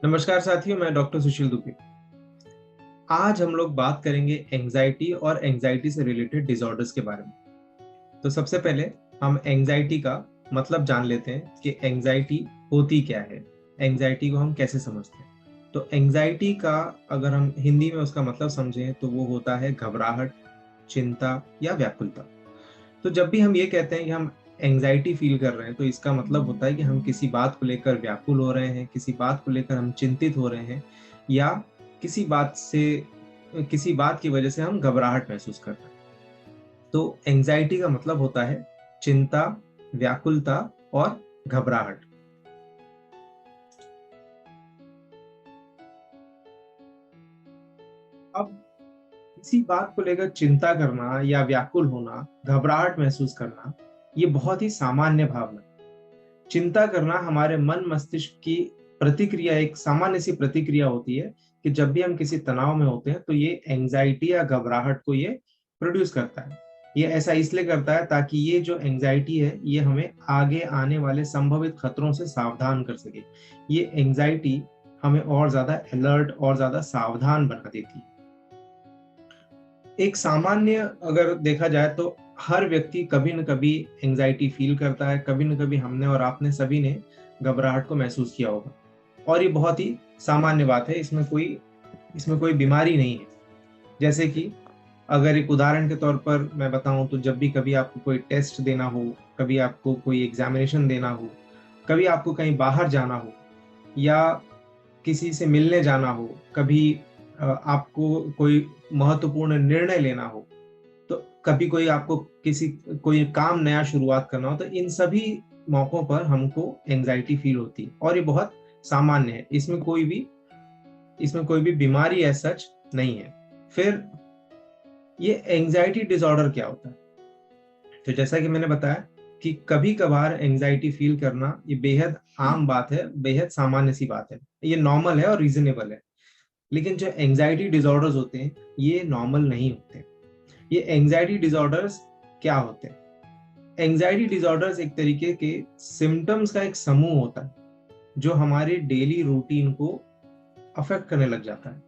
नमस्कार साथियों, मैं डॉक्टर सुशील दुबे। आज हम लोग बात करेंगे एंजाइटी और एंजाइटी से रिलेटेड डिसऑर्डर्स के बारे में। तो सबसे पहले हम एंजाइटी का मतलब जान लेते हैं कि एंजाइटी होती क्या है, एंजाइटी को हम कैसे समझते हैं। तो एंजाइटी का अगर हम हिंदी में उसका मतलब समझें तो वो होता है घबराहट, चिंता या व्याकुलता। तो जब भी हम ये कहते हैं कि हम एंजाइटी फील कर रहे हैं तो इसका मतलब होता है कि हम किसी बात को लेकर व्याकुल हो रहे हैं, किसी बात को लेकर हम चिंतित हो रहे हैं, या किसी बात से किसी बात की वजह से हम घबराहट महसूस कर रहे हैं। तो एंजाइटी का मतलब होता है चिंता, व्याकुलता और घबराहट। अब किसी बात को लेकर चिंता करना या व्याकुल होना, घबराहट महसूस करना, ये बहुत ही सामान्य भावना है। चिंता करना हमारे मन मस्तिष्क की प्रतिक्रिया, एक सामान्य सी प्रतिक्रिया होती है कि जब भी हम किसी तनाव में होते हैं तो ये एंजाइटी या घबराहट को ये प्रोड्यूस करता है। ये ऐसा इसलिए करता है ताकि ये जो एंजाइटी है ये हमें आगे आने वाले संभावित खतरों से सावधान कर सके। ये एंजाइटी हमें और ज्यादा अलर्ट और ज्यादा सावधान बना देती है। एक सामान्य अगर देखा जाए तो हर व्यक्ति कभी न कभी एंजाइटी फील करता है, कभी न कभी हमने और आपने सभी ने घबराहट को महसूस किया होगा। और ये बहुत ही सामान्य बात है, इसमें कोई बीमारी नहीं है। जैसे कि अगर एक उदाहरण के तौर पर मैं बताऊं तो जब भी कभी आपको कोई टेस्ट देना हो, कभी आपको कोई एग्जामिनेशन देना हो, कभी आपको कहीं बाहर जाना हो, या किसी से मिलने जाना हो, कभी आपको कोई महत्वपूर्ण निर्णय लेना हो, तो कभी कोई आपको कोई काम नया शुरुआत करना हो, तो इन सभी मौकों पर हमको एंजाइटी फील होती है और ये बहुत सामान्य है। इसमें कोई भी बीमारी एज सच नहीं है। फिर ये एंजाइटी डिसऑर्डर क्या होता है? तो जैसा कि मैंने बताया कि कभी कभार एंजाइटी फील करना ये बेहद आम बात है, बेहद सामान्य सी बात है, ये नॉर्मल है और रीजनेबल है। लेकिन जो एंजाइटी डिसऑर्डर्स होते हैं ये नॉर्मल नहीं होते। ये एंजाइटी डिसऑर्डर्स क्या होते हैं? एंजाइटी डिसऑर्डर्स एक तरीके के सिम्टम्स का एक समूह होता है जो हमारे डेली रूटीन को अफेक्ट करने लग जाता है।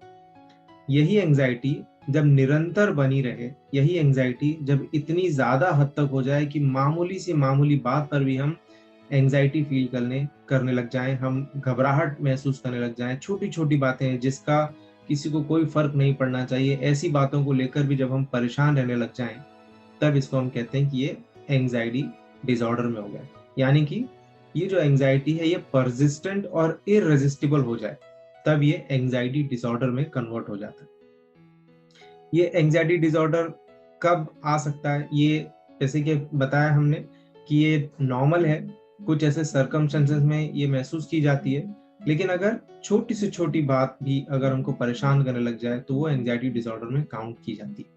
यही एंजाइटी जब निरंतर बनी रहे, यही एंजाइटी जब इतनी ज्यादा हद तक हो जाए कि मामूली से मामूली बात पर भी हम एंजाइटी फील करने लग जाएं, हम घबराहट महसूस करने लग जाएं, छोटी छोटी बातें जिसका किसी को कोई फर्क नहीं पड़ना चाहिए, ऐसी बातों को लेकर भी जब हम परेशान रहने लग जाएं, तब इसको हम कहते हैं कि ये एंजाइटी डिसऑर्डर में हो गया। यानी कि ये जो एंजाइटी है ये परसिस्टेंट और इररेजिस्टिबल हो जाए, तब ये एंजाइटी डिसऑर्डर में कन्वर्ट हो जाता है। ये एंजाइटी डिसऑर्डर कब आ सकता है? ये जैसे कि बताया हमने कि ये नॉर्मल है, कुछ ऐसे सर्कमस्टेंसेस में ये महसूस की जाती है। लेकिन अगर छोटी से छोटी बात भी अगर हमको परेशान करने लग जाए तो वो एंजाइटी डिसऑर्डर में काउंट की जाती है।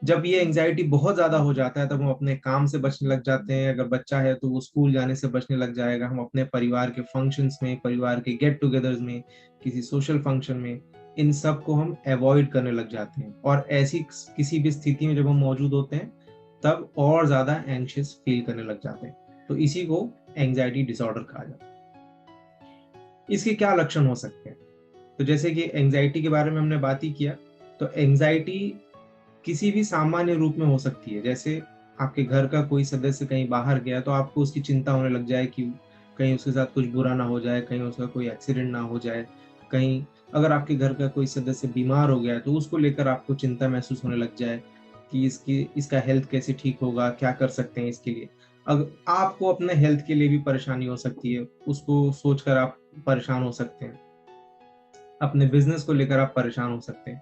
जब ये एंजाइटी बहुत ज्यादा हो जाता है तब हम अपने काम से बचने लग जाते हैं। अगर बच्चा है तो वो स्कूल जाने से बचने लग जाएगा। हम अपने परिवार के फंक्शंस में, परिवार के गेट टुगेदर्स में, किसी सोशल फंक्शन में, इन सब को हम अवॉइड करने लग जाते हैं। और ऐसी किसी भी स्थिति में जब हम मौजूद होते हैं तब और ज्यादा एंग्शियस फील करने लग जाते हैं। तो इसी को एंजाइटी डिसऑर्डर कहा जाता है। इसके क्या लक्षण हो सकते हैं? तो जैसे कि एंजाइटी के बारे में हमने बात ही किया, तो एंजाइटी किसी भी सामान्य रूप में हो सकती है। जैसे आपके घर का कोई सदस्य कहीं बाहर गया तो आपको उसकी चिंता होने लग जाए कि कहीं उसके साथ कुछ बुरा ना हो जाए, कहीं उसका कोई एक्सीडेंट ना हो जाए, कहीं अगर आपके घर का कोई सदस्य बीमार हो गया तो उसको लेकर आपको चिंता महसूस होने लग जाए कि इसका हेल्थ कैसे ठीक होगा, क्या कर सकते हैं इसके लिए। अगर आपको अपने हेल्थ के लिए भी परेशानी हो सकती है, उसको सोचकर आप परेशान हो सकते हैं, अपने बिजनेस को लेकर आप परेशान हो सकते हैं।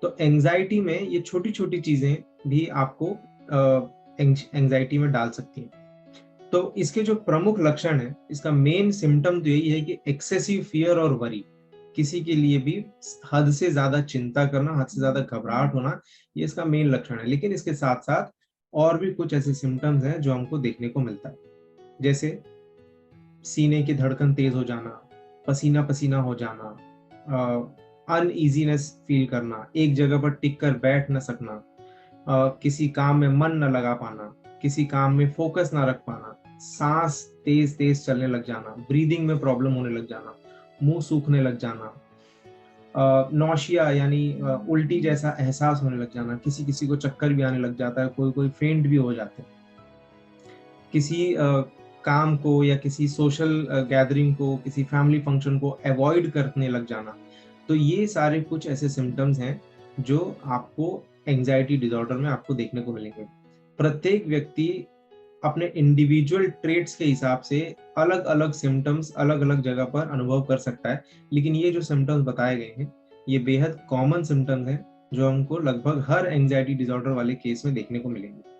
तो एंजाइटी में ये छोटी छोटी चीजें भी आपको एंजाइटी में डाल सकती हैं। तो इसके जो प्रमुख लक्षण है, इसका मेन सिम्टम तो यही है कि एक्सेसिव फियर और वरी, किसी के लिए भी हद से ज्यादा चिंता करना, हद से ज्यादा घबराहट होना, ये इसका मेन लक्षण है। लेकिन इसके साथ साथ और भी कुछ ऐसे सिम्टम्स हैं जो हमको देखने को मिलता है। जैसे सीने की धड़कन तेज हो जाना, पसीना पसीना हो जाना, अनईजीनेस फील करना, एक जगह पर टिक कर बैठ न सकना, किसी काम में मन न लगा पाना, किसी काम में फोकस ना रख पाना, सांस तेज तेज चलने लग जाना, ब्रीदिंग में प्रॉब्लम होने लग जाना, मुंह सूखने लग जाना, नौशिया यानी उल्टी जैसा एहसास होने लग जाना, किसी किसी को चक्कर भी आने लग जाता है, कोई कोई फेंट भी हो जाते हैं, किसी काम को या किसी सोशल गैदरिंग को, किसी फैमिली फंक्शन को अवॉइड करने लग जाना। तो ये सारे कुछ ऐसे सिम्टम्स हैं जो आपको एंजाइटी डिसऑर्डर में आपको देखने को मिलेंगे। प्रत्येक व्यक्ति अपने इंडिविजुअल ट्रेट्स के हिसाब से अलग अलग सिम्टम्स अलग अलग जगह पर अनुभव कर सकता है, लेकिन ये जो सिम्टम्स बताए गए हैं ये बेहद कॉमन सिम्टम्स हैं जो हमको लगभग हर एंजाइटी डिसऑर्डर वाले केस में देखने को मिलेंगे।